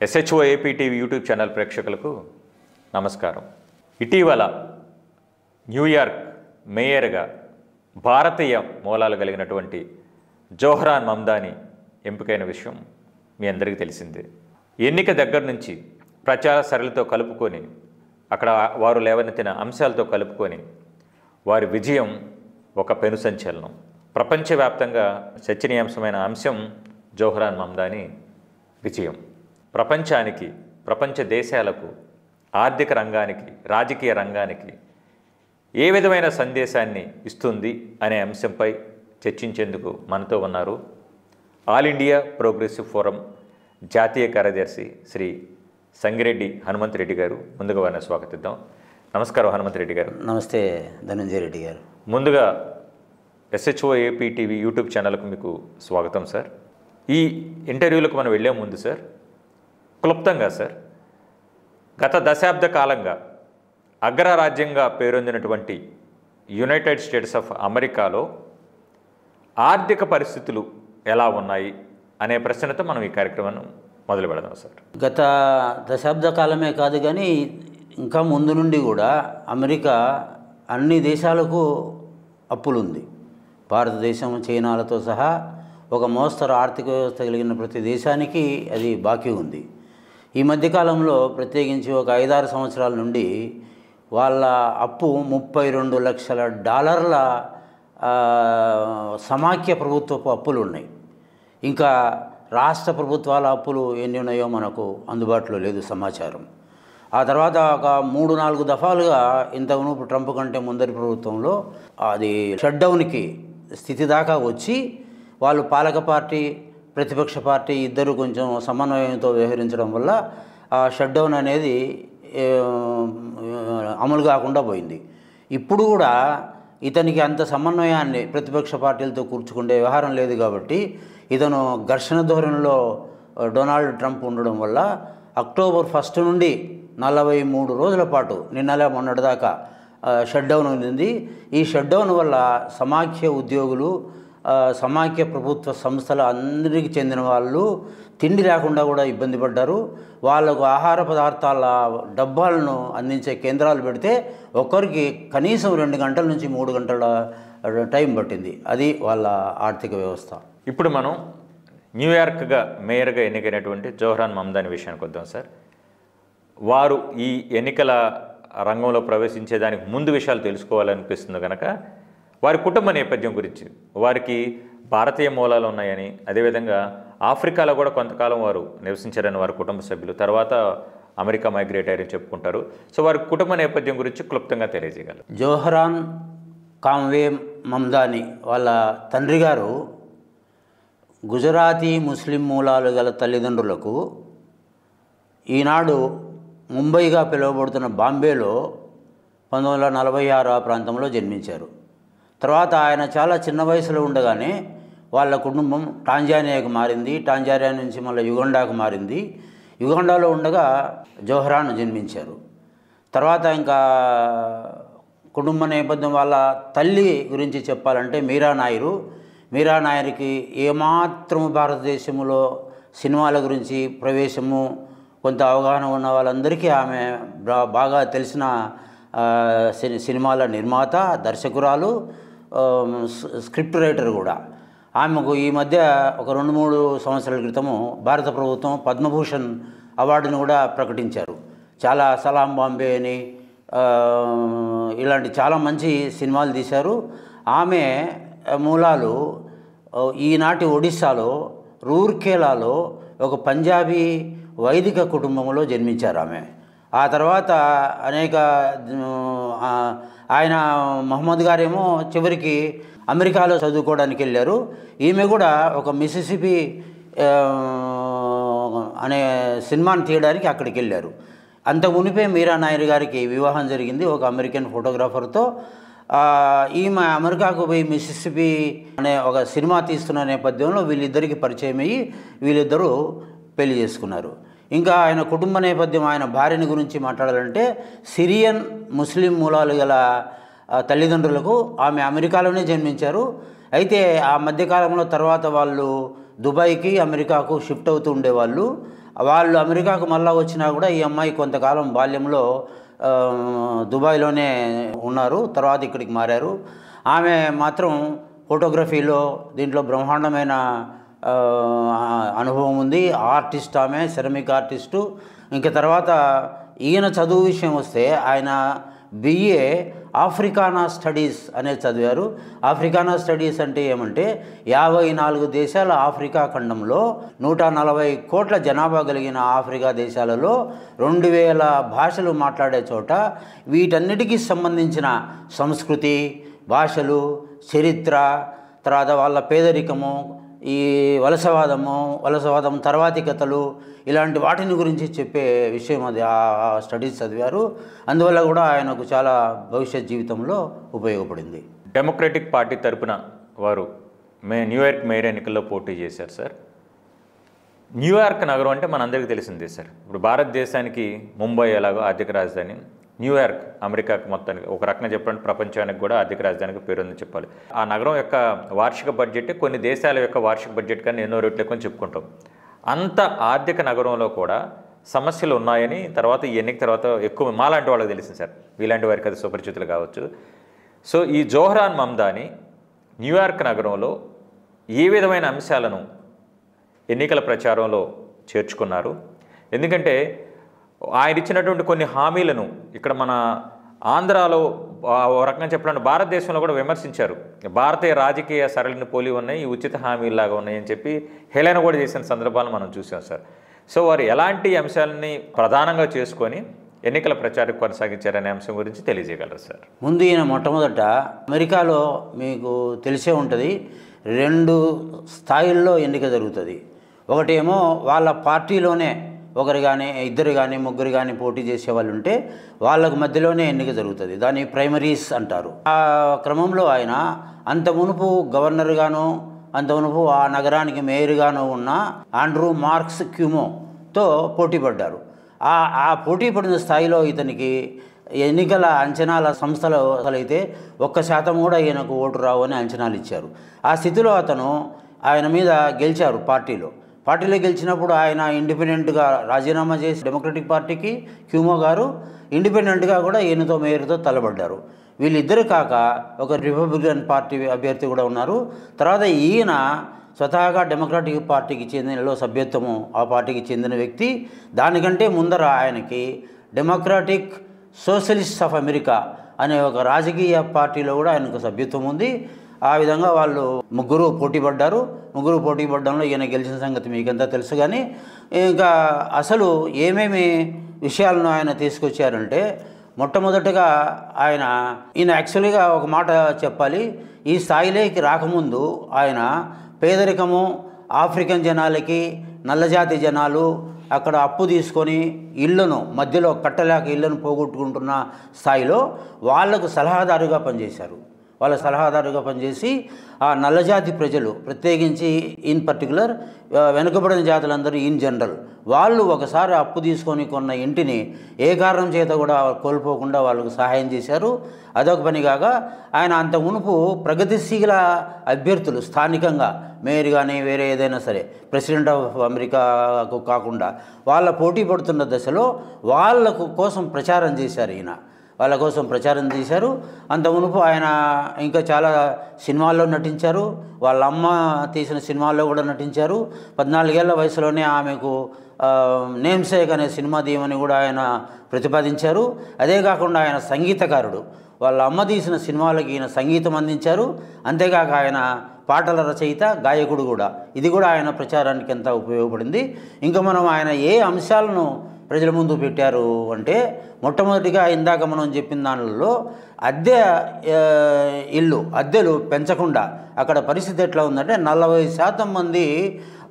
SHO AP TV YouTube channel ప్రేక్షకులకు నమస్కారం. ఇటీవల న్యూయార్క్ మేయర్గా భారతీయ మూలాలు కలిగినటువంటి జోహ్రాన్ మమ్దాని ఎంపికైన విషయం మీ అందరికీ తెలిసిందే. ఎన్నిక దగ్గర నుంచి ప్రచార సరళితో కలుపుకొని అక్కడ వారు లేవనెత్తిన అంశాలతో కలుపుకొని వారి విజయం ఒక పెను సంచలనం. ప్రపంచవ్యాప్తంగా చర్చనీయాంశమైన అంశం జోహ్రాన్ మమ్దాని విజయం. ప్రపంచానికి, ప్రపంచ దేశాలకు, ఆర్థిక రంగానికి, రాజకీయ రంగానికి ఏ విధమైన సందేశాన్ని ఇస్తుంది అనే అంశంపై చర్చించేందుకు మనతో ఉన్నారు ఆల్ ఇండియా ప్రోగ్రెసివ్ ఫోరం జాతీయ కార్యదర్శి శ్రీ సంగిరెడ్డి హనుమంత్ రెడ్డి గారు. ముందుగా వారిని స్వాగతిద్దాం. నమస్కారం హనుమంత్ రెడ్డి గారు. నమస్తే ధనంజయ రెడ్డి గారు. ముందుగా ఎస్హెచ్ఓ ఏపీ టీవీ యూట్యూబ్ ఛానల్కు మీకు స్వాగతం సార్. ఈ ఇంటర్వ్యూలకు మనం వెళ్ళే ముందు సార్, క్లుప్తంగా సార్, గత దశాబ్ద కాలంగా అగ్రరాజ్యంగా పేరొందినటువంటి యునైటెడ్ స్టేట్స్ ఆఫ్ అమెరికాలో ఆర్థిక పరిస్థితులు ఎలా ఉన్నాయి అనే ప్రశ్నతో మనం ఈ కార్యక్రమాన్ని మొదలు పెడదాం సార్. గత దశాబ్ద కాలమే కాదు కానీ ఇంకా ముందు నుండి కూడా అమెరికా అన్ని దేశాలకు అప్పులుంది. భారతదేశం, చైనాలతో సహా ఒక మోస్తరు ఆర్థిక వ్యవస్థ కలిగిన ప్రతి దేశానికి అది బాకీ ఉంది. ఈ మధ్యకాలంలో ప్రత్యేకించి ఒక 5-6 సంవత్సరాల నుండి వాళ్ళ అప్పు $32 లక్షల సమాఖ్య ప్రభుత్వపు అప్పులు ఉన్నాయి. ఇంకా రాష్ట్ర ప్రభుత్వాల అప్పులు ఎన్ని ఉన్నాయో మనకు అందుబాటులో లేదు సమాచారం. ఆ తర్వాత ఒక 3-4 దఫాలుగా ఇంతకుముందు ట్రంప్ కంటే ముందరి ప్రభుత్వంలో అది షట్డౌన్కి స్థితి దాకా వచ్చి వాళ్ళు పాలక పార్టీ, ప్రతిపక్ష పార్టీ ఇద్దరు కొంచెం సమన్వయంతో వ్యవహరించడం వల్ల ఆ షట్డౌన్ అనేది అమలు కాకుండా పోయింది. ఇప్పుడు కూడా ఇతనికి అంత సమన్వయాన్ని ప్రతిపక్ష పార్టీలతో కూర్చుకుండే వ్యవహారం లేదు కాబట్టి ఇతను ఘర్షణ ధోరణిలో డొనాల్డ్ ట్రంప్ ఉండడం వల్ల అక్టోబర్ 1 నుండి 43 రోజుల పాటు నిన్నలే మొన్నటిదాకా షట్డౌన్ ఉంది. ఈ షట్డౌన్ వల్ల సమాఖ్య ఉద్యోగులు, సమాఖ్య ప్రభుత్వ సంస్థల అందరికీ చెందిన వాళ్ళు తిండి లేకుండా కూడా ఇబ్బంది పడ్డారు. వాళ్ళకు ఆహార పదార్థాల డబ్బాలను అందించే కేంద్రాలు పెడితే ఒక్కరికి కనీసం 2 గంటల నుంచి 3 గంటల టైం పట్టింది. అది వాళ్ళ ఆర్థిక వ్యవస్థ. ఇప్పుడు మనం న్యూయార్క్గా మేయర్గా ఎన్నికైనటువంటి జోహ్రాన్ మమ్దాని విషయానికి వద్దాం సార్. వారు ఈ ఎన్నికల రంగంలో ప్రవేశించేదానికి ముందు విషయాలు తెలుసుకోవాలనిపిస్తుంది కనుక వారి కుటుంబ నేపథ్యం గురించి, వారికి భారతీయ మూలాలు ఉన్నాయని, అదేవిధంగా ఆఫ్రికాలో కూడా కొంతకాలం వారు నివసించారని వారి కుటుంబ సభ్యులు, తర్వాత అమెరికా మైగ్రేట్ అయ్యారని చెప్పుకుంటారు. సో వారి కుటుంబ నేపథ్యం గురించి క్లుప్తంగా తెలియజేయగలరు. జోహ్రాన్ కామ్వే మమ్దాని వాళ్ళ తండ్రి గారు గుజరాతీ ముస్లిం మూలాలు గల తల్లిదండ్రులకు ఈనాడు ముంబైగా పిలువబడుతున్న బాంబేలో 1946 ఆ ప్రాంతంలో జన్మించారు. తర్వాత ఆయన చాలా చిన్న వయసులో ఉండగానే వాళ్ళ కుటుంబం టాంజానియాకు మారింది. టాంజానియా నుంచి మళ్ళీ యుగండాకు మారింది. యుగండాలో ఉండగా జోహ్రాన్ జన్మించారు. తర్వాత ఇంకా కుటుంబ నేపథ్యం వాళ్ళ తల్లి గురించి చెప్పాలంటే మీరా నాయర్కి ఏమాత్రం భారతదేశంలో సినిమాల గురించి ప్రవేశము, కొంత అవగాహన ఉన్న వాళ్ళందరికీ ఆమె బాగా తెలిసిన సినిమాల నిర్మాత, దర్శకురాలు, స్క్రిప్ట్ రైటర్ కూడా. ఆమెకు ఈ మధ్య ఒక 2-3 సంవత్సరాల క్రితము భారత ప్రభుత్వం పద్మభూషణ్ అవార్డును కూడా ప్రకటించారు. చాలా సలాం బాంబే అని ఇలాంటి చాలా మంచి సినిమాలు తీశారు. ఆమె మూలాలు ఈనాటి ఒడిస్సాలో రూర్కేలాలో ఒక పంజాబీ వైదిక కుటుంబంలో జన్మించారు ఆమె. ఆ తర్వాత అనేక ఆయన మహమ్మద్ గారేమో చివరికి అమెరికాలో చదువుకోవడానికి వెళ్ళారు. ఈమె కూడా ఒక మిసిసిపి అనే సినిమాని తీయడానికి అక్కడికి వెళ్ళారు. అంత మునిపే మీరా నాయర్ గారికి వివాహం జరిగింది ఒక అమెరికన్ ఫోటోగ్రాఫర్తో. ఈమె అమెరికాకు పోయి మిసిసిపి అనే ఒక సినిమా తీస్తున్న నేపథ్యంలో వీళ్ళిద్దరికి పరిచయం అయ్యి వీళ్ళిద్దరూ పెళ్లి చేసుకున్నారు. ఇంకా ఆయన కుటుంబ నేపథ్యం, ఆయన భార్యని గురించి మాట్లాడాలంటే సిరియన్ ముస్లిం మూలాలు గల తల్లిదండ్రులకు ఆమె అమెరికాలోనే జన్మించారు. అయితే ఆ మధ్యకాలంలో తర్వాత వాళ్ళు దుబాయ్కి, అమెరికాకు షిఫ్ట్ అవుతూ ఉండేవాళ్ళు. వాళ్ళు అమెరికాకు మళ్ళా వచ్చినా కూడా ఈ అమ్మాయి కొంతకాలం బాల్యంలో దుబాయ్లోనే ఉన్నారు, తర్వాత ఇక్కడికి మారారు. ఆమె మాత్రం ఫోటోగ్రఫీలో దీంట్లో బ్రహ్మాండమైన అనుభవం ఉంది. ఆర్టిస్ట్, ఆమె సెరమిక్ ఆర్టిస్టు. ఇంకా తర్వాత ఈయన చదువు విషయం వస్తే ఆయన బిఏ ఆఫ్రికానా స్టడీస్ అనేది చదివారు. ఆఫ్రికానా స్టడీస్ అంటే ఏమంటే 54 దేశాల ఆఫ్రికా ఖండంలో 140 కోట్ల జనాభా కలిగిన ఆఫ్రికా దేశాలలో 2000 భాషలు మాట్లాడే చోట వీటన్నిటికీ సంబంధించిన సంస్కృతి, భాషలు, చరిత్ర, తర్వాత వాళ్ళ పేదరికము, ఈ వలసవాదం తర్వాతి కథలు, ఇలాంటి వాటిని గురించి చెప్పే విషయం అది ఆ స్టడీస్ చదివారు. అందువల్ల కూడా ఆయనకు చాలా భవిష్యత్ జీవితంలో ఉపయోగపడింది. డెమోక్రటిక్ పార్టీ తరపున వారు న్యూయార్క్ మేయర్ ఎన్నికల్లో పోటీ చేశారు సార్. న్యూయార్క్ నగరం అంటే మనందరికీ తెలిసిందే సార్. ఇప్పుడు భారతదేశానికి ముంబై ఎలాగో ఆర్థిక రాజధాని, న్యూయార్క్ అమెరికాకి మొత్తానికి ఒక రకంగా చెప్పాలంటే ప్రపంచానికి కూడా ఆర్థిక రాజధానికి పేరుందని చెప్పాలి. ఆ నగరం యొక్క వార్షిక బడ్జెట్ కొన్ని దేశాల యొక్క వార్షిక బడ్జెట్ కానీ ఎన్నో రెట్లు ఎక్కువ చెప్పుకుంటాం. అంత ఆర్థిక నగరంలో కూడా సమస్యలు ఉన్నాయని తర్వాత ఈ ఎన్నిక తర్వాత ఎక్కువ మాలాంటి వాళ్ళకి తెలిసింది సార్. వీలాంటి వారికి అది సుపరిచితులు కావచ్చు. సో ఈ జోహ్రాన్ మమ్దాని న్యూయార్క్ నగరంలో ఏ విధమైన అంశాలను ఎన్నికల ప్రచారంలో చేర్చుకున్నారు? ఎందుకంటే ఆయన ఇచ్చినటువంటి కొన్ని హామీలను ఇక్కడ మన ఆంధ్రాలో ఓ రకంగా చెప్పాలంటే భారతదేశంలో కూడా విమర్శించారు. భారతీయ రాజకీయ సరళిని పోలి ఉన్నాయి, ఉచిత హామీలాగా ఉన్నాయని చెప్పి హేళన కూడా చేసిన సందర్భాలు మనం చూసాం సార్. సో వారు ఎలాంటి అంశాలని ప్రధానంగా చేసుకొని ఎన్నికల ప్రచారం కొనసాగించారనే అంశం గురించి తెలియజేయగలరు సార్? ముందు ఈయన మొట్టమొదట అమెరికాలో మీకు తెలిసే ఉంటుంది 2 స్థాయిల్లో ఎన్నిక జరుగుతుంది. ఒకటేమో వాళ్ళ పార్టీలోనే ఒకరు కానీ ఇద్దరు కానీ ముగ్గురు కానీ పోటీ చేసే వాళ్ళు ఉంటే వాళ్ళకు మధ్యలోనే ఎన్నిక జరుగుతుంది. దాన్ని ప్రైమరీస్ అంటారు. ఆ క్రమంలో ఆయన అంత మునుపు గవర్నర్గాను అంత మునుపు ఆ నగరానికి మేయర్గాను ఉన్న ఆండ్రూ మార్క్స్ క్యూమోతో పోటీ పడ్డారు. ఆ పోటీ పడిన స్థాయిలో ఇతనికి ఎన్నికల అంచనాల సంస్థలు అయితే 1% కూడా ఈయనకు ఓటు రావు అని అంచనాలు ఇచ్చారు. ఆ స్థితిలో అతను ఆయన మీద గెలిచారు. పార్టీలో గెలిచినప్పుడు ఆయన ఇండిపెండెంట్గా రాజీనామా చేసి డెమోక్రటిక్ పార్టీకి క్యూమో గారు ఇండిపెండెంట్గా కూడా ఈయనతో మేయర్తో తలబడ్డారు. వీళ్ళిద్దరు కాక ఒక రిపబ్లికన్ పార్టీ అభ్యర్థి కూడా ఉన్నారు. తర్వాత ఈయన స్వతహాగా డెమోక్రటిక్ పార్టీకి చెందిన సభ్యత్వము ఆ పార్టీకి చెందిన వ్యక్తి. దానికంటే ముందర ఆయనకి డెమోక్రాటిక్ సోషలిస్ట్ ఆఫ్ అమెరికా అనే ఒక రాజకీయ పార్టీలో కూడా ఆయనకు సభ్యత్వం ఉంది. ఆ విధంగా వాళ్ళు ముగ్గురు పోటీ పడ్డంలో ఈయన గెలిచిన సంగతి మీకంతా తెలుసు. కానీ ఇంకా అసలు ఏమేమి విషయాలను ఆయన తీసుకొచ్చారంటే మొట్టమొదటగా ఈయన యాక్చువల్గా ఒక మాట చెప్పాలి. ఈ స్థాయిలోకి రాకముందు ఆయన పేదరికము, ఆఫ్రికన్ జనాలకి, నల్లజాతి జనాలు అక్కడ అప్పు తీసుకొని ఇళ్లను మధ్యలో కట్టలేక ఇళ్లను పోగొట్టుకుంటున్న స్థాయిలో వాళ్లకు సలహాదారుగా పనిచేశారు. వాళ్ళ సలహాదారుగా పనిచేసి ఆ నల్లజాతి ప్రజలు ప్రత్యేకించి ఇన్ పర్టికులర్ వెనుకబడిన జాతులందరూ ఇన్ జనరల్ వాళ్ళు ఒకసారి అప్పు తీసుకొని కొన్న ఇంటిని ఏ కారణం చేత కూడా కోల్పోకుండా వాళ్ళకు సహాయం చేశారు. అదొక పని కాగా ఆయన అంత మునుపు ప్రగతిశీల అభ్యర్థులు స్థానికంగా మేయర్ కానీ వేరే ఏదైనా సరే ప్రెసిడెంట్ ఆఫ్ అమెరికాకు కాకుండా వాళ్ళ పోటీ పడుతున్న దశలో వాళ్ళకు కోసం ప్రచారం చేశారు. వాళ్ళ కోసం ప్రచారం చేశారు. అంత మునుపు ఆయన ఇంకా చాలా సినిమాల్లో నటించారు. వాళ్ళ అమ్మ తీసిన సినిమాల్లో కూడా నటించారు. 14 ఏళ్ల వయసులోనే ఆమెకు నేమ్సేక్ అనే సినిమా తీయమని కూడా ఆయన ప్రతిపాదించారు. అదే కాకుండా ఆయన సంగీతకారుడు. వాళ్ళ అమ్మ తీసిన సినిమాలకి ఈయన సంగీతం అందించారు. అంతేకాక ఆయన పాటల రచయిత, గాయకుడు కూడా. ఇది కూడా ఆయన ప్రచారానికి ఎంత ఉపయోగపడింది. ఇంకా మనం ఆయన ఏ అంశాలను ప్రజల ముందు పెట్టారు అంటే మొట్టమొదటిగా ఇందాక మనం చెప్పిన దానిలో అద్దెలు పెంచకుండా అక్కడ పరిస్థితి ఎట్లా ఉందంటే 40% మంది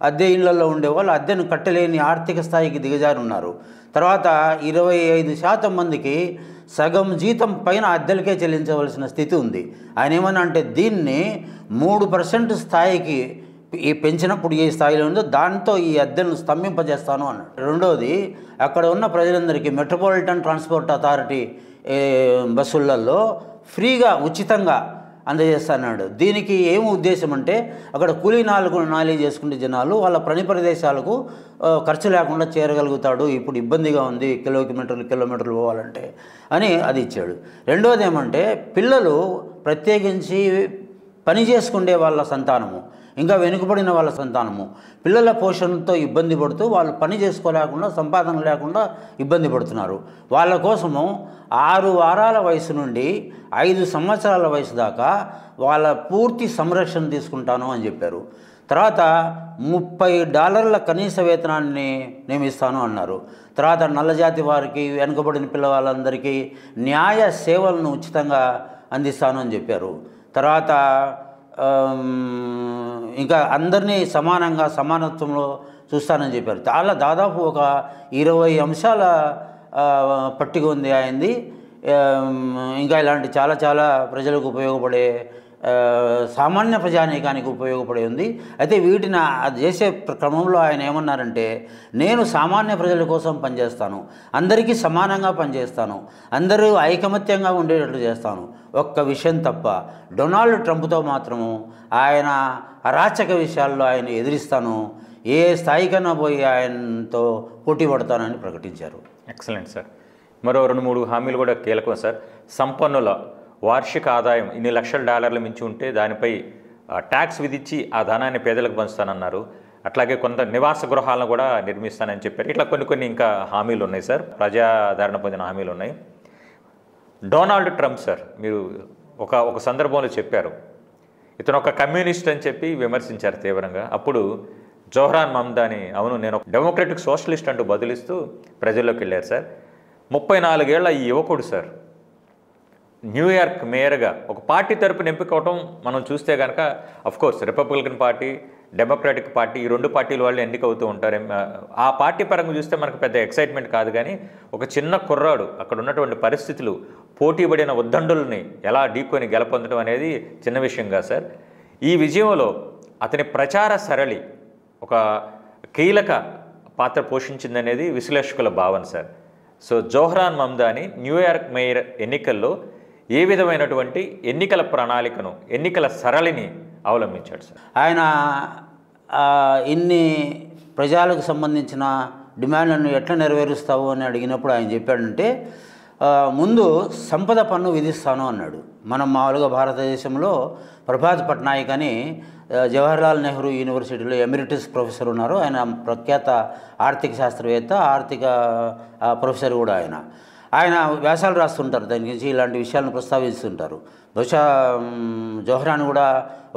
అద్దె ఇళ్లలో ఉండేవాళ్ళు అద్దెను కట్టలేని ఆర్థిక స్థాయికి దిగజారున్నారు. తర్వాత 25% మందికి సగం జీతం పైన అద్దెలకే చెల్లించవలసిన స్థితి ఉంది. ఆయన ఏమన్నా అంటే దీన్ని 3% స్థాయికి పెంచినప్పుడు ఏ స్థాయిలో ఉందో దాంతో ఈ అద్దెను స్తంభింపజేస్తాను అన్నాడు. రెండోది అక్కడ ఉన్న ప్రజలందరికీ మెట్రోపాలిటన్ ట్రాన్స్పోర్ట్ అథారిటీ బస్సులలో ఫ్రీగా ఉచితంగా అందజేస్తాడు. దీనికి ఏం ఉద్దేశం అంటే అక్కడ కూలీ నాలి చేసుకునే జనాలు వాళ్ళ పని ప్రదేశాలకు ఖర్చు లేకుండా చేరగలుగుతాడు. ఇప్పుడు ఇబ్బందిగా ఉంది కిలోమీటర్లు పోవాలంటే అని అది ఇచ్చాడు. రెండోది ఏమంటే పిల్లలు ప్రత్యేకించి పని చేసుకునే వాళ్ళ సంతానము, ఇంకా వెనుకబడిన వాళ్ళ సంతానము పిల్లల పోషణతో ఇబ్బంది పడుతూ వాళ్ళు పని చేసుకోలేకుండా సంపాదన లేకుండా ఇబ్బంది పడుతున్నారు. వాళ్ళ కోసము 6 వారాల వయసు నుండి 5 సంవత్సరాల వయసు దాకా వాళ్ళ పూర్తి సంరక్షణ తీసుకుంటాను అని చెప్పారు. తర్వాత $30 కనీస వేతనాన్ని నియమిస్తాను అన్నారు. తర్వాత నల్లజాతి వారికి వెనుకబడిన పిల్లవాళ్ళందరికీ న్యాయ సేవలను ఉచితంగా అందిస్తాను అని చెప్పారు. తర్వాత ఇంకా అందరినీ సమానత్వంలో చూస్తానని చెప్పారు. దాదాపు ఒక 20 అంశాల పట్టిక ఉంది ఆయనది. ఇంకా ఇలాంటి చాలా ప్రజలకు ఉపయోగపడే సామాన్య ప్రజానీకానికి ఉపయోగపడే ఉంది. అయితే వీటిని చేసే క్రమంలో ఆయన ఏమన్నారంటే, నేను సామాన్య ప్రజల కోసం పనిచేస్తాను, అందరికీ సమానంగా పనిచేస్తాను, అందరూ ఐకమత్యంగా ఉండేటట్లు చేస్తాను. ఒక్క విషయం తప్ప డొనాల్డ్ ట్రంప్తో మాత్రము ఆయన అరాచక విషయాల్లో ఆయన ఎదిరిస్తాను, ఏ స్థాయికైనా పోయి ఆయనతో పోటీ పడతానని ప్రకటించారు. Excellent sir. మరో 2-3 హామీలు కూడా కీలకం సార్. సంపన్నుల వార్షిక ఆదాయం ఇన్ని $1,00,000 మించి ఉంటే దానిపై ట్యాక్స్ విధించి ఆ ధనాన్ని పేదలకు పంచుతానన్నారు. అట్లాగే కొంత నివాస గృహాలను కూడా నిర్మిస్తానని చెప్పారు. ఇట్లా కొన్ని ఇంకా హామీలు ఉన్నాయి సార్, ప్రజాదరణ పొందిన హామీలు ఉన్నాయి. డొనాల్డ్ ట్రంప్ సార్, మీరు ఒక సందర్భంలో చెప్పారు ఇతను ఒక కమ్యూనిస్ట్ అని చెప్పి విమర్శించారు తీవ్రంగా. అప్పుడు జోహ్రాన్ మమ్దాని అవును నేను ఒక డెమోక్రటిక్ సోషలిస్ట్ అంటూ బదులిస్తూ ప్రజల్లోకి వెళ్ళారు సార్. 34 ఏళ్ల ఈ యువకుడు సార్ న్యూయార్క్ మేయర్గా ఒక పార్టీ తరపున ఎంపిక అవటం మనం చూస్తే కనుక of course Republican party, democratic party, ఈ 2 పార్టీల వాళ్ళు ఎన్నిక అవుతూ ఉంటారు. ఆ పార్టీ పరంగా చూస్తే మనకు పెద్ద ఎక్సైట్మెంట్ కాదు, కానీ ఒక చిన్న కుర్రాడు అక్కడ ఉన్నటువంటి పరిస్థితులు, పోటీపడిన ఉద్దండుల్ని ఎలా ఢీకొని గెలుపొందడం అనేది చిన్న విషయం కాదు సార్. ఈ విజయంలో అతని ప్రచార సరళి ఒక కీలక పాత్ర పోషించిందనేది విశ్లేషకుల భావన sir. So Zohran Mamdani New York mayor ఎన్నికల్లో ఏ విధమైనటువంటి ఎన్నికల ప్రణాళికను, ఎన్నికల సరళిని అవలంబించాడు సార్? ఆయన ఇన్ని ప్రజలకు సంబంధించిన డిమాండ్లను ఎట్లా నెరవేరుస్తావు అని అడిగినప్పుడు ఆయన చెప్పాడంటే, ముందు సంపద పన్ను విధిస్తాను అన్నాడు. మనం మామూలుగా భారతదేశంలో ప్రభాత్ పట్నాయక్ అని జవహర్లాల్ నెహ్రూ యూనివర్సిటీలో ఎమిరిటస్ ప్రొఫెసర్ ఉన్నారు. ఆయన ప్రఖ్యాత ఆర్థిక శాస్త్రవేత్త, ఆర్థిక ప్రొఫెసర్ కూడా ఆయన వ్యాసాలు రాస్తుంటారు, దాని గురించి ఇలాంటి విషయాలను ప్రస్తావిస్తుంటారు. బహుశా జోహ్రాన్ కూడా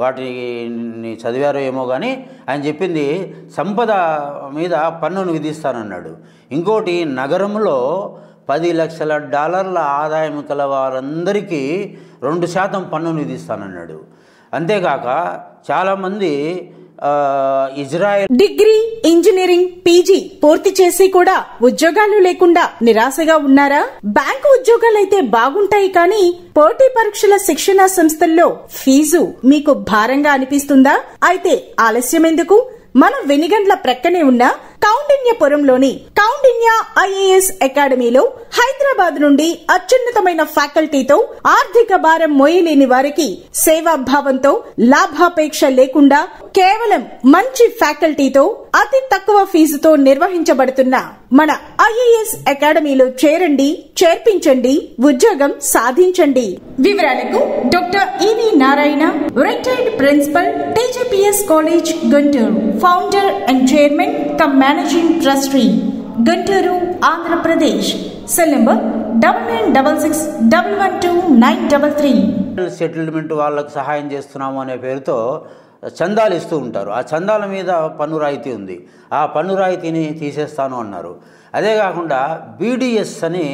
వాటిని చదివారో ఏమో, కానీ ఆయన చెప్పింది సంపద మీద పన్నును విధిస్తానన్నాడు. ఇంకోటి, నగరంలో $10 లక్షల ఆదాయం కల వారందరికీ 2% పన్నును విధిస్తానన్నాడు. అంతేకాక చాలామంది ఇజ్రాయెల్ డిగ్రీ, ఇంజనీరింగ్, పీజీ పూర్తి చేసి కూడా ఉద్యోగాలు లేకుండా నిరాశగా ఉన్నారా? బ్యాంకు ఉద్యోగాలైతే బాగుంటాయి, కానీ పోటీ పరీక్షల శిక్షణా సంస్థల్లో ఫీజు మీకు భారంగా అనిపిస్తుందా? అయితే ఆలస్యం ఎందుకు? మన వెనిగండ్ల ప్రక్కనే ఉన్న కౌండిన్యపురంలోని కౌండిన్య IAS అకాడమీలో హైదరాబాద్ నుండి అత్యున్నతమైన ఫ్యాకల్టీతో ఆర్థిక భారం మోయలేని వారికి సేవాభావంతో లాభాపేక్ష లేకుండా కేవలం మంచి ఫ్యాకల్టీతో అతి తక్కువ ఫీజుతో నిర్వహించబడుతున్న మన IAS అకాడమీలో చేరండి, చేర్పించండి, ఉద్యోగం సాధించండి. వివరాలకు doctor EV Narayana, retired principal, TJPS college Guntur, founder and chairman cum managing trustee, Guntur, Andhra Pradesh. Cell number 9966112933. Settlement వాళ్ళకు సహాయం చేస్తున్నాము అనే పేరుతో చందాలు ఇస్తూ ఉంటారు. ఆ చందాల మీద పన్ను రాయితీ ఉంది, ఆ పన్ను రాయితీని తీసేస్తాను అన్నారు. అదే కాకుండా BDS అని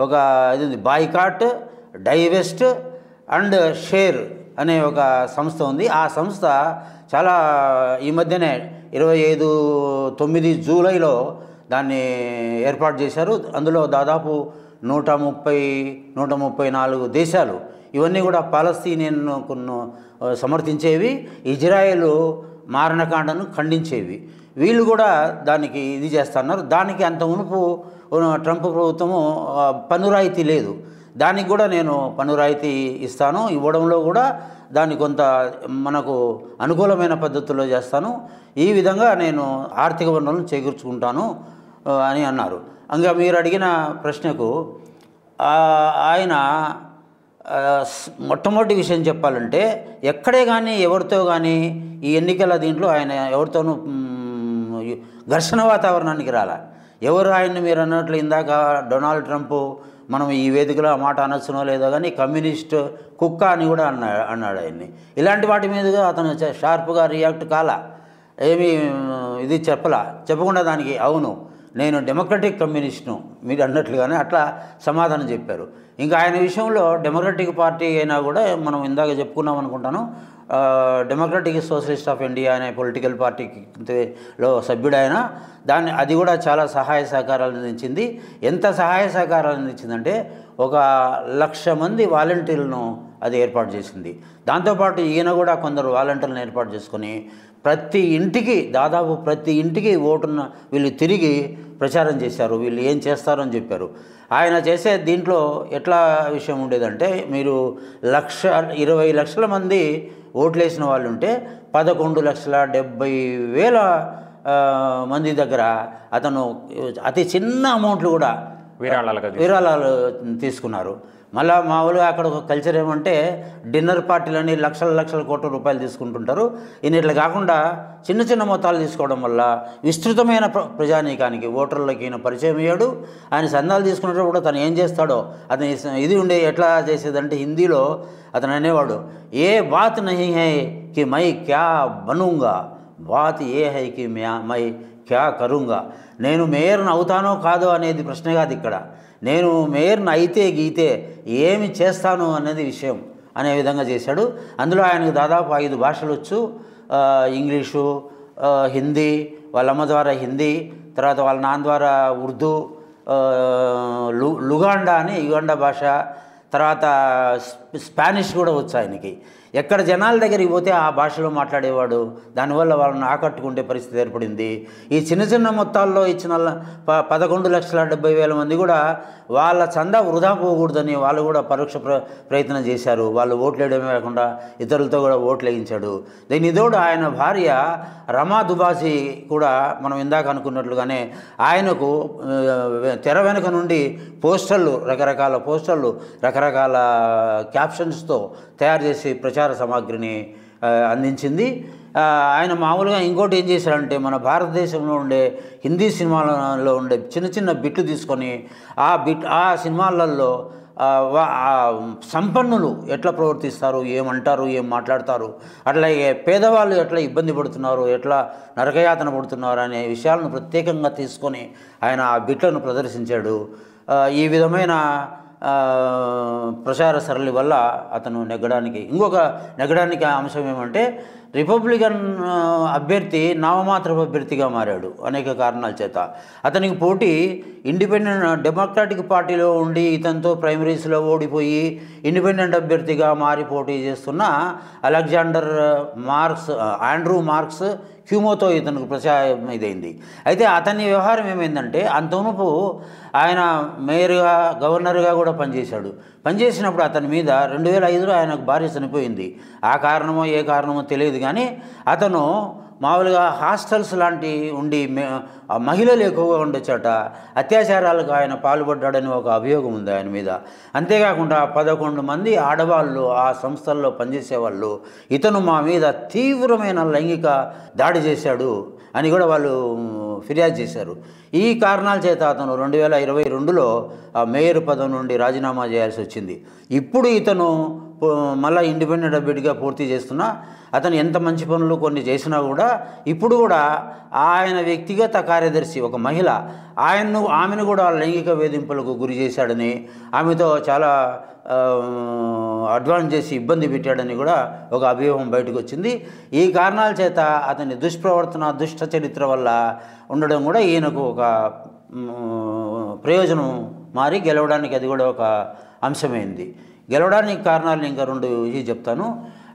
ఒక ఇది బాయ్కాట్, డైవెస్ట్ అండ్ షేర్ అనే ఒక సంస్థ ఉంది. ఆ సంస్థ చాలా ఈ మధ్యనే 25/9 జూలైలో దాన్ని ఏర్పాటు చేశారు. అందులో దాదాపు 134 దేశాలు, ఇవన్నీ కూడా పాలస్తీనియన్ను సమర్థించేవి, ఇజ్రాయెల్ మారణకాండను ఖండించేవి. వీళ్ళు కూడా దానికి ఇది చేస్తున్నారు. దానికి అంత మునుపు ట్రంప్ ప్రభుత్వము పన్ను రాయితీ లేదు. దానికి కూడా నేను పన్ను రాయితీ ఇస్తాను, ఇవ్వడంలో కూడా దాన్ని కొంత మనకు అనుకూలమైన పద్ధతుల్లో చేస్తాను, ఈ విధంగా నేను ఆర్థిక వనరులను చేకూర్చుకుంటాను అని అన్నారు. ఇంకా మీరు అడిగిన ప్రశ్నకు ఆయన మొట్టమొదటి విషయం చెప్పాలంటే ఎక్కడే కానీ ఎవరితో కానీ ఈ ఎన్నికల దీంట్లో ఆయన ఎవరితోనూ ఘర్షణ వాతావరణానికి రాలా. ఎవరు ఆయన్ని మీరు అన్నట్లు ఇందాక డొనాల్డ్ ట్రంప్ మనం ఈ వేదికలో ఆ మాట అనొచ్చునో లేదో కానీ కమ్యూనిస్ట్ కుక్క అని కూడా అన్నాడు ఆయన్ని. ఇలాంటి వాటి మీదుగా అతను షార్ప్గా రియాక్ట్ కాలా, ఏమీ ఇది చెప్పకుండా దానికి అవును నేను డెమోక్రటిక్ కమ్యూనిస్ట్ను మీరు అన్నట్లుగానే అట్లా సమాధానం చెప్పారు. ఇంకా ఆయన విషయంలో డెమోక్రటిక్ పార్టీ అయినా కూడా మనం ఇందాక చెప్పుకున్నాం అనుకుంటాను, డెమోక్రటిక్ సోషలిస్ట్ ఆఫ్ ఇండియా అనే పొలిటికల్ పార్టీలో సభ్యుడైన అది కూడా చాలా సహాయ సహకారాలు అందించింది. ఎంత సహాయ సహకారాలు అందించిందంటే 1,00,000 మంది వాలంటీర్లను అది ఏర్పాటు చేసింది. దాంతోపాటు ఈయన కూడా కొందరు వాలంటీర్లను ఏర్పాటు చేసుకొని దాదాపు ప్రతి ఇంటికి ఓటున్న వీళ్ళు తిరిగి ప్రచారం చేశారు, వీళ్ళు ఏం చేస్తారని చెప్పారు. ఆయన చేసే దీంట్లో ఎట్లా విషయం ఉండేదంటే మీరు 20,00,000 మంది ఓట్లేసిన వాళ్ళు ఉంటే 11,70,000 మంది దగ్గర అతను అతి చిన్న అమౌంట్లు కూడా విరాళాలు తీసుకున్నారు. మళ్ళీ మామూలుగా అక్కడ ఒక కల్చర్ ఏమంటే డిన్నర్ పార్టీలని లక్షల కోట్ల రూపాయలు తీసుకుంటుంటారు. ఈయన ఇట్లా కాకుండా చిన్న చిన్న మొత్తాలు తీసుకోవడం వల్ల విస్తృతమైన ప్రజానీకానికి ఓటర్లకి ఈయన పరిచయం అయ్యాడు. ఆయన సందాలు తీసుకున్నప్పుడు కూడా తను ఏం చేస్తాడో అతని ఇది ఉండే ఎట్లా చేసేదంటే హిందీలో అతను అనేవాడు, ఏ బాత్ నహీ హై కి మై క్యా బనూంగా, బాత్ ఏ హై కి మై క్యా కరుంగా. నేను మేయర్ని అవుతానో కాదో అనేది ప్రశ్న కాదు ఇక్కడ, నేను మేయర్ని అయితే గీతే ఏమి చేస్తాను అనేది విషయం అనే విధంగా చేశాడు. అందులో ఆయనకు దాదాపు 5 భాషలు వచ్చు, ఇంగ్లీషు, హిందీ, వాళ్ళ అమ్మ ద్వారా హిందీ, తర్వాత వాళ్ళ నాన్న ద్వారా ఉర్దూ, యుగాండా భాష, తర్వాత స్పానిష్ కూడా వచ్చు ఆయనకి. ఎక్కడ జనాల దగ్గరికి పోతే ఆ భాషలో మాట్లాడేవాడు. దానివల్ల వాళ్ళని ఆకట్టుకుంటే పరిస్థితి ఏర్పడింది. ఈ చిన్న మొత్తాల్లో ఇచ్చిన 11,70,000 మంది కూడా వాళ్ళ చందా వృధా పోకూడదని వాళ్ళు కూడా పరోక్ష ప్రయత్నం చేశారు. వాళ్ళు ఓట్లు వేయడమే కాకుండా ఇతరులతో కూడా ఓట్లు వేయించాడు. దీని తోడు ఆయన భార్య రమా దుబాసి కూడా మనం ఇందాక అనుకున్నట్లుగానే ఆయనకు తెర వెనుక నుండి రకరకాల క్యాప్షన్స్తో తయారు చేసి ప్రచార సామాగ్రిని అందించింది. ఆయన మామూలుగా ఇంకోటి ఏం చేశాడంటే మన భారతదేశంలో ఉండే హిందీ సినిమాలలో ఉండే చిన్న బిట్లు తీసుకొని ఆ సినిమాలలో సంపన్నులు ఎట్లా ప్రవర్తిస్తారు, ఏమంటారు, ఏం మాట్లాడతారు, అట్లాగే పేదవాళ్ళు ఎట్లా ఇబ్బంది పడుతున్నారు, ఎట్లా నరకయాతన పడుతున్నారు అనే విషయాలను ప్రత్యేకంగా తీసుకొని ఆయన ఆ బిట్లను ప్రదర్శించాడు. ఈ విధమైన ప్రచార సరళి వల్ల అతను నెగ్గడానికి అంశం ఏమంటే రిపబ్లికన్ అభ్యర్థి నామమాత్రపు అభ్యర్థిగా మారాడు అనేక కారణాల చేత. అతనికి పోటీ ఇండిపెండెంట్ డెమోక్రాటిక్ పార్టీలో ఉండి ఇతనితో ప్రైమరీస్లో ఓడిపోయి ఇండిపెండెంట్ అభ్యర్థిగా మారి పోటీ చేస్తున్న ఆండ్రూ మార్క్స్ హ్యూమోతో ఇతనికి ప్రచారం ఇదైంది. అయితే అతని వ్యవహారం ఏమైందంటే అంతమునుపు ఆయన మేయర్గా గవర్నర్గా కూడా పనిచేసినప్పుడు అతని మీద 2005లో ఆయనకు భార్య చనిపోయింది. ఆ కారణమో ఏ కారణమో తెలియదు కానీ అతను మామూలుగా హాస్టల్స్ లాంటి ఉండి మహిళలు ఎక్కువగా ఉండే చోట అత్యాచారాలకు ఆయన పాల్పడ్డాడని ఒక అభియోగం ఉంది ఆయన మీద. అంతేకాకుండా 11 మంది ఆడవాళ్ళు ఆ సంస్థల్లో పనిచేసేవాళ్ళు ఇతను మా మీద తీవ్రమైన లైంగిక దాడి చేశాడు అని కూడా వాళ్ళు ఫిర్యాదు చేశారు. ఈ కారణాల చేత అతను 2022లో ఆ మేయర్ పదవి నుండి రాజీనామా చేయాల్సి వచ్చింది. ఇప్పుడు ఇతను మళ్ళీ ఇండిపెండెంట్ అభ్యర్థిగా పూర్తి చేస్తున్నా అతను ఎంత మంచి పనులు కొన్ని చేసినా కూడా ఇప్పుడు కూడా ఆయన వ్యక్తిగత కార్యదర్శి ఒక మహిళ ఆమెను కూడా లైంగిక వేధింపులకు గురి చేశాడని, ఆమెతో చాలా అడ్వాన్స్ చేసి ఇబ్బంది పెట్టాడని కూడా ఒక అభియోగం బయటకు వచ్చింది. ఈ కారణాల చేత అతని దుష్ట చరిత్ర వల్ల ఉండడం కూడా ఈయనకు ఒక ప్రయోజనం మారి గెలవడానికి అది కూడా ఒక అంశమైంది. గెలవడానికి కారణాలు ఇంకా 2 చెప్తాను.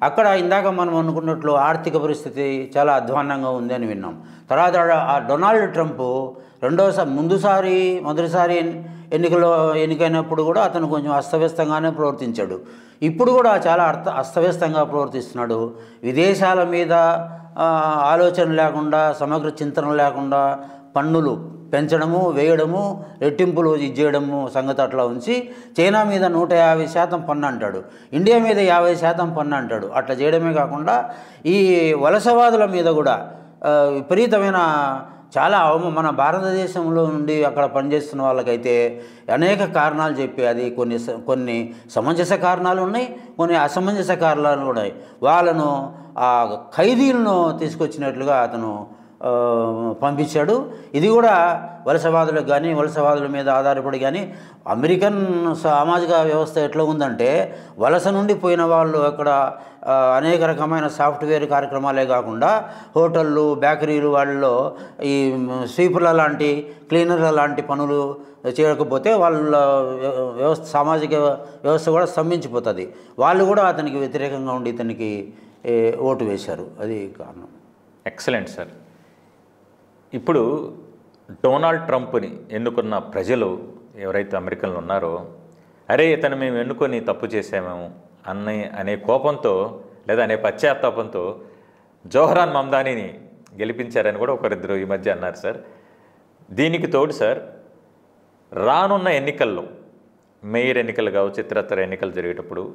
అక్కడ ఇందాక మనం అనుకున్నట్లు ఆర్థిక పరిస్థితి చాలా అధ్వాన్నంగా ఉంది అని విన్నాం. తర్వాత ఆ డొనాల్డ్ ట్రంప్ మొదటిసారి ఎన్నికైనప్పుడు కూడా అతను కొంచెం అస్తవ్యస్తంగానే ప్రవర్తించాడు. ఇప్పుడు కూడా చాలా అస్తవ్యస్తంగా ప్రవర్తిస్తున్నాడు. విదేశాల మీద ఆలోచన లేకుండా, సమగ్ర చింతన లేకుండా పన్నులు పెంచడము, వేయడము, రెట్టింపులు చేయడము సంగతి అట్లా ఉంచి చైనా మీద 150% పన్ను అంటాడు, ఇండియా మీద 50% పన్ను అంటాడు. అట్లా చేయడమే కాకుండా ఈ వలసవాదుల మీద కూడా విపరీతమైన చాలా మన భారతదేశంలో నుండి అక్కడ పనిచేస్తున్న వాళ్ళకైతే అనేక కారణాలు చెప్పి, అది కొన్ని సమంజస కారణాలు ఉన్నాయి, కొన్ని అసమంజస కారణాలు ఉన్నాయి. వాళ్ళను ఖైదీలను తీసుకొచ్చినట్లుగా అతను పంపించాడు. ఇది కూడా వలసవాదులకు కానీ, వలసవాదుల మీద ఆధారపడి కానీ, అమెరికన్ సామాజిక వ్యవస్థ ఎట్లా ఉందంటే వలస నుండి పోయిన వాళ్ళు అక్కడ అనేక రకమైన సాఫ్ట్వేర్ కార్యక్రమాలే కాకుండా హోటళ్ళు, బేకరీలు వాళ్ళలో ఈ స్వీపర్ల లాంటి, క్లీనర్ల లాంటి పనులు చేయకపోతే వాళ్ళ వ్యవస్థ, సామాజిక వ్యవస్థ కూడా స్తంభించిపోతుంది. వాళ్ళు కూడా అతనికి వ్యతిరేకంగా ఉండి ఇతనికి ఓటు వేశారు. అది కారణం. Excellent sir. ఇప్పుడు డొనాల్డ్ ట్రంప్ని ఎన్నుకున్న ప్రజలు ఎవరైతే అమెరికన్లు ఉన్నారో, అరే ఇతను మేము ఎన్నుకొని తప్పు చేసామేమో అనే కోపంతో లేదా అనే పశ్చాత్తాపంతో జోహ్రాన్ మమ్దానీని గెలిపించారని కూడా ఒకరిద్దరు ఈ మధ్య అన్నారు సార్. దీనికి తోడు సార్, రానున్న ఎన్నికల్లో మేయర్ ఎన్నికలు కావచ్చు, ఇతరత్ర ఎన్నికలు జరిగేటప్పుడు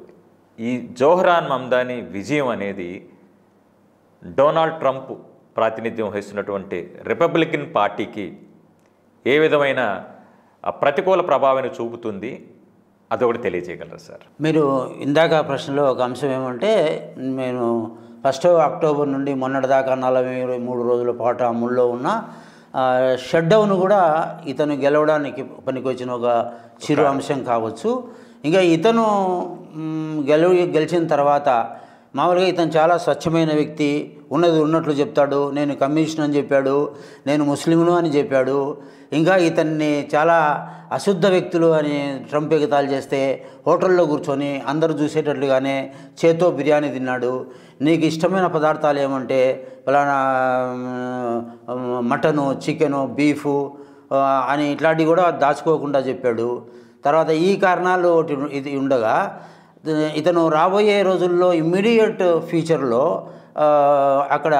ఈ జోహ్రాన్ మమ్దానీ విజయం అనేది డొనాల్డ్ ట్రంప్ ప్రాతినిధ్యం వహిస్తున్నటువంటి రిపబ్లికన్ పార్టీకి ఏ విధమైన ప్రతికూల ప్రభావాన్ని చూపుతుంది, అదొకటి తెలియజేయగలరా సార్? మీరు ఇందాక ప్రశ్నలో ఒక అంశం ఏమంటే, నేను 1 అక్టోబర్ నుండి మొన్నటిదాకా 43 రోజుల పాటు అమల్లో ఉన్న షట్డౌన్ కూడా ఇతను గెలవడానికి పనికొచ్చిన ఒక చిరు అంశం కావచ్చు. ఇంకా ఇతను గెలిచిన తర్వాత మామూలుగా ఇతను చాలా స్వచ్ఛమైన వ్యక్తి, ఉన్నది ఉన్నట్లు చెప్తాడు. నేను కమ్యూనిస్ట్ అని చెప్పాడు, నేను ముస్లింను అని చెప్పాడు. ఇంకా ఇతన్ని చాలా అశుద్ధ వ్యక్తులు అని ట్రంప్ ఎగతాళి చేస్తే హోటల్లో కూర్చొని అందరూ చూసేటట్లుగానే చేతో బిర్యానీ తిన్నాడు. నీకు ఇష్టమైన పదార్థాలు ఏమంటే ఫలానా మటను, చికెను, బీఫు అని ఇట్లాంటివి కూడా దాచుకోకుండా చెప్పాడు. తర్వాత ఈ కారణాలు ఇది ఉండగా ఇతను రాబోయే రోజుల్లో ఇమ్మీడియట్ ఫ్యూచర్లో అక్కడ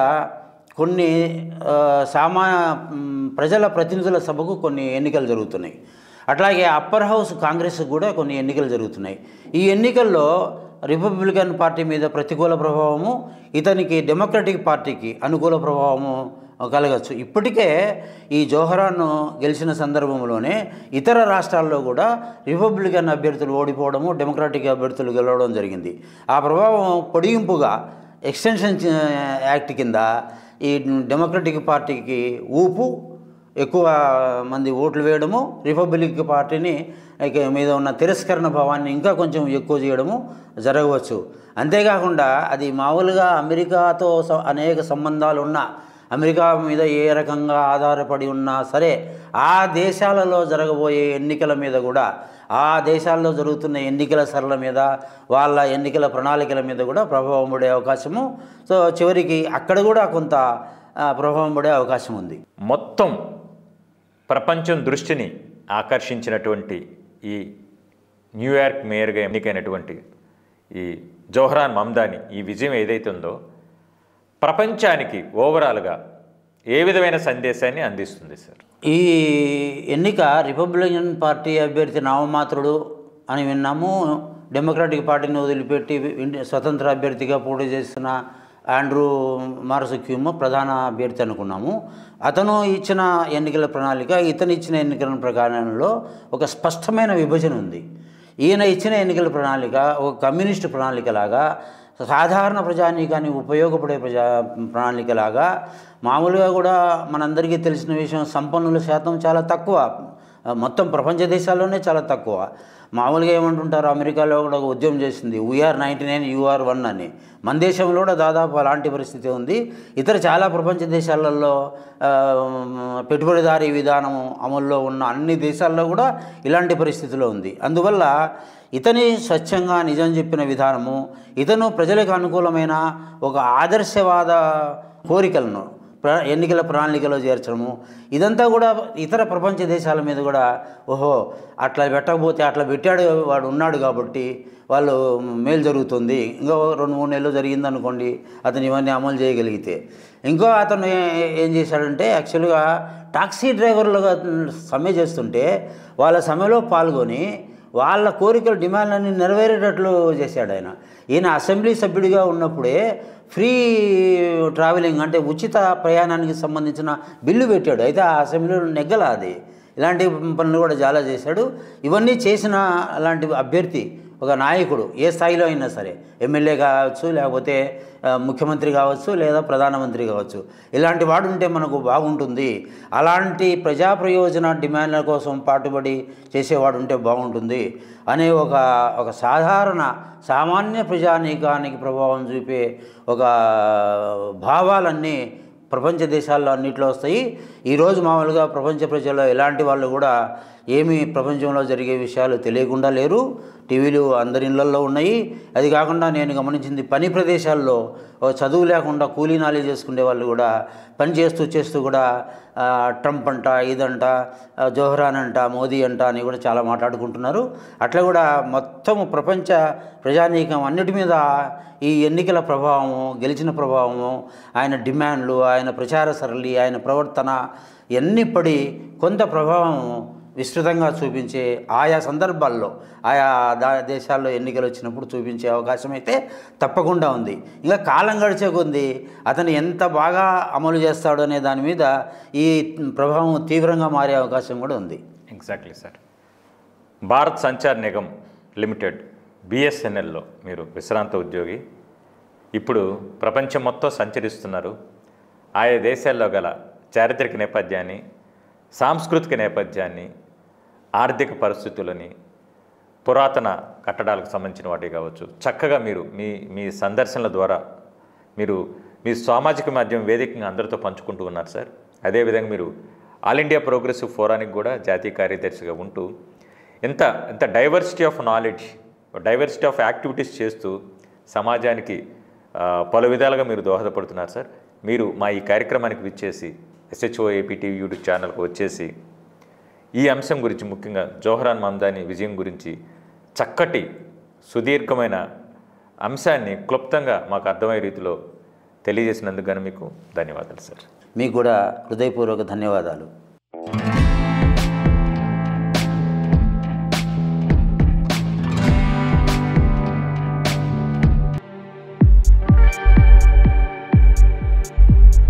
కొన్ని ప్రజల ప్రతినిధుల సభకు కొన్ని ఎన్నికలు జరుగుతున్నాయి. అట్లాగే అప్పర్ హౌస్ కాంగ్రెస్ కూడా కొన్ని ఎన్నికలు జరుగుతున్నాయి. ఈ ఎన్నికల్లో రిపబ్లికన్ పార్టీ మీద ప్రతికూల ప్రభావము, ఇతనికి డెమోక్రటిక్ పార్టీకి అనుకూల ప్రభావము కలగచ్చు. ఇప్పటికే ఈ జోహ్రాన్ గెలిచిన సందర్భంలోనే ఇతర రాష్ట్రాల్లో కూడా రిపబ్లికన్ అభ్యర్థులు ఓడిపోవడము, డెమోక్రాటిక్ అభ్యర్థులు గెలవడం జరిగింది. ఆ ప్రభావం పొడిగింపుగా ఎక్స్టెన్షన్ యాక్ట్ కింద ఈ డెమోక్రటిక్ పార్టీకి ఎక్కువ మంది ఓట్లు వేయడము, రిపబ్లిక్ పార్టీని మీద ఉన్న తిరస్కరణ భావాన్ని ఇంకా కొంచెం ఎక్కువ చేయడము జరగవచ్చు. అంతేకాకుండా అది మామూలుగా అమెరికాతో అనేక సంబంధాలు ఉన్న, అమెరికా మీద ఏ రకంగా ఆధారపడి ఉన్నా సరే ఆ దేశాలలో జరగబోయే ఎన్నికల మీద కూడా, ఆ దేశాల్లో జరుగుతున్న ఎన్నికల సరళ మీద, వాళ్ళ ఎన్నికల ప్రణాళికల మీద కూడా ప్రభావం పడే అవకాశము, సో చివరికి అక్కడ కూడా కొంత ప్రభావం పడే అవకాశం ఉంది. మొత్తం ప్రపంచం దృష్టిని ఆకర్షించినటువంటి ఈ న్యూయార్క్ మేయర్గా ఎన్నికైనటువంటి ఈ జోహ్రాన్ మమ్దానీ ఈ విజయం ఏదైతే ఉందో ప్రపంచానికి ఓవరాల్గా ఏ విధమైన సందేశాన్ని అందిస్తుంది సార్? ఈ ఎన్నిక రిపబ్లికన్ పార్టీ అభ్యర్థి నామమాత్రుడు అని విన్నాము. డెమోక్రాటిక్ పార్టీని వదిలిపెట్టి స్వతంత్ర అభ్యర్థిగా పోటీ చేస్తున్న ఆండ్రూ మార్సక్యూమ్ ప్రధాన అభ్యర్థి అనుకున్నాము. అతను ఇచ్చిన ఎన్నికల ప్రణాళిక, ఇతను ఇచ్చిన ఎన్నికల ప్రకారంలో ఒక స్పష్టమైన విభజన ఉంది. ఈయన ఇచ్చిన ఎన్నికల ప్రణాళిక ఒక కమ్యూనిస్టు ప్రణాళికలాగా, సాధారణ ప్రజానీకానికి ఉపయోగపడే ప్రణాళికలాగా, మామూలుగా కూడా మనందరికీ తెలిసిన విషయం, సంపన్నుల శాతం చాలా తక్కువ, మొత్తం ప్రపంచ దేశాల్లోనే చాలా తక్కువ. మామూలుగా ఏమంటుంటారు, అమెరికాలో కూడా ఒక ఉద్యమం చేసింది, వీఆర్ 99 యూఆర్ 1 అని. మన దేశంలో కూడా దాదాపు అలాంటి పరిస్థితి ఉంది. ఇతర చాలా ప్రపంచ దేశాలలో పెట్టుబడిదారీ విధానం అమల్లో ఉన్న అన్ని దేశాల్లో కూడా ఇలాంటి పరిస్థితిలో ఉంది. అందువల్ల ఇతని స్వచ్ఛంగా నిజం చెప్పిన విధానము, ఇతను ప్రజలకు అనుకూలమైన ఒక ఆదర్శవాద కోరికలను, ఎన్నికల ప్రణాళికలో చేర్చడము, ఇదంతా కూడా ఇతర ప్రపంచ దేశాల మీద కూడా ఓహో అట్లా పెట్టకపోతే అట్లా పెట్టాడు వాడు ఉన్నాడు కాబట్టి వాళ్ళు మేలు జరుగుతుంది, ఇంకో 2-3 నెలలు జరిగిందనుకోండి అతను ఇవన్నీ అమలు చేయగలిగితే. ఇంకో అతను ఏం చేశాడంటే యాక్చువల్గా టాక్సీ డ్రైవర్లుగా సమ్మె చేస్తుంటే వాళ్ళ సమ్మెలో పాల్గొని వాళ్ళ కోరికలు డిమాండ్లన్నీ నెరవేరేటట్లు చేశాడు ఆయన. ఈయన అసెంబ్లీ సభ్యుడిగా ఉన్నప్పుడే ఫ్రీ ట్రావెలింగ్ అంటే ఉచిత ప్రయాణానికి సంబంధించిన బిల్లు పెట్టాడు. అయితే ఆ అసెంబ్లీలో నెగ్గల అది. ఇలాంటి పనులు కూడా చాలా చేశాడు. ఇవన్నీ చేసిన అలాంటి అభ్యర్థి ఒక నాయకుడు ఏ స్థాయిలో అయినా సరే, ఎమ్మెల్యే కావచ్చు, లేకపోతే ముఖ్యమంత్రి కావచ్చు, లేదా ప్రధానమంత్రి కావచ్చు, ఇలాంటి వాడు ఉంటే మనకు బాగుంటుంది. అలాంటి ప్రజా ప్రయోజన డిమాండ్ల కోసం పాటుపడి చేసేవాడు ఉంటే బాగుంటుంది అనే ఒక సామాన్య ప్రజానీకానికి ప్రభావం చూపే ఒక భావాలన్నీ ప్రపంచ దేశాల్లో అన్నింటిలో వస్తాయి. ఈరోజు మామూలుగా ప్రపంచ ప్రజల్లో ఎలాంటి వాళ్ళు కూడా ఏమీ ప్రపంచంలో జరిగే విషయాలు తెలియకుండా లేరు. టీవీలు అందరి ఇళ్లల్లో ఉన్నాయి. అది కాకుండా నేను గమనించింది పని ప్రదేశాల్లో చదువు లేకుండా కూలీనాలి చేసుకునే వాళ్ళు కూడా పని చేస్తూ కూడా ట్రంప్ అంట, ఇదంట, జోహ్రాన్ అంట, మోదీ అంట అని కూడా చాలా మాట్లాడుకుంటున్నారు. అట్లా కూడా మొత్తం ప్రపంచ ప్రజానీకం అన్నిటి మీద ఈ ఎన్నికల ప్రభావము, గెలిచిన ప్రభావము, ఆయన డిమాండ్లు, ఆయన ప్రచార సరళి, ఆయన ప్రవర్తన ఇవన్నీ పడి కొంత ప్రభావం విస్తృతంగా చూపించే ఆయా సందర్భాల్లో ఆయా దేశాల్లో ఎన్నికలు వచ్చినప్పుడు చూపించే అవకాశం అయితే తప్పకుండా ఉంది. ఇంకా కాలం గడిచే కొద్దీ అతను ఎంత బాగా అమలు చేస్తాడు అనే దాని మీద ఈ ప్రభావం తీవ్రంగా మారే అవకాశం కూడా ఉంది. Exactly sir. Bharat Sanchar Nigam limited BSNLలో మీరు విశ్రాంత ఉద్యోగి. ఇప్పుడు ప్రపంచం మొత్తం సంచరిస్తున్నారు. ఆయా దేశాల్లో గల చారిత్రక నేపథ్యాన్ని, సాంస్కృతిక నేపథ్యాన్ని, ఆర్థిక పరిస్థితులని, పురాతన కట్టడాలకు సంబంధించిన వాటి కావచ్చు చక్కగా మీరు మీ సందర్శనల ద్వారా మీరు మీ సామాజిక మాధ్యమం వేదికగా అందరితో పంచుకుంటూ ఉన్నారు సార్. అదేవిధంగా మీరు ఆల్ ఇండియా ప్రోగ్రెసివ్ ఫోరానికి కూడా జాతీయ కార్యదర్శిగా ఉంటూ ఎంత diversity of knowledge, diversity of activities చేస్తూ సమాజానికి పలు విధాలుగా మీరు దోహదపడుతున్నారు సార్. మీరు మా ఈ కార్యక్రమానికి విచ్చేసి SHO AP TV యూట్యూబ్ ఛానల్కి వచ్చేసి ఈ అంశం గురించి, ముఖ్యంగా జోహ్రాన్ మమ్దాని విజయం గురించి చక్కటి సుదీర్ఘమైన అంశాన్ని క్లుప్తంగా మాకు అర్థమయ్యే రీతిలో తెలియజేసినందుకు గాను మీకు ధన్యవాదాలు సార్. మీకు కూడా హృదయపూర్వక ధన్యవాదాలు.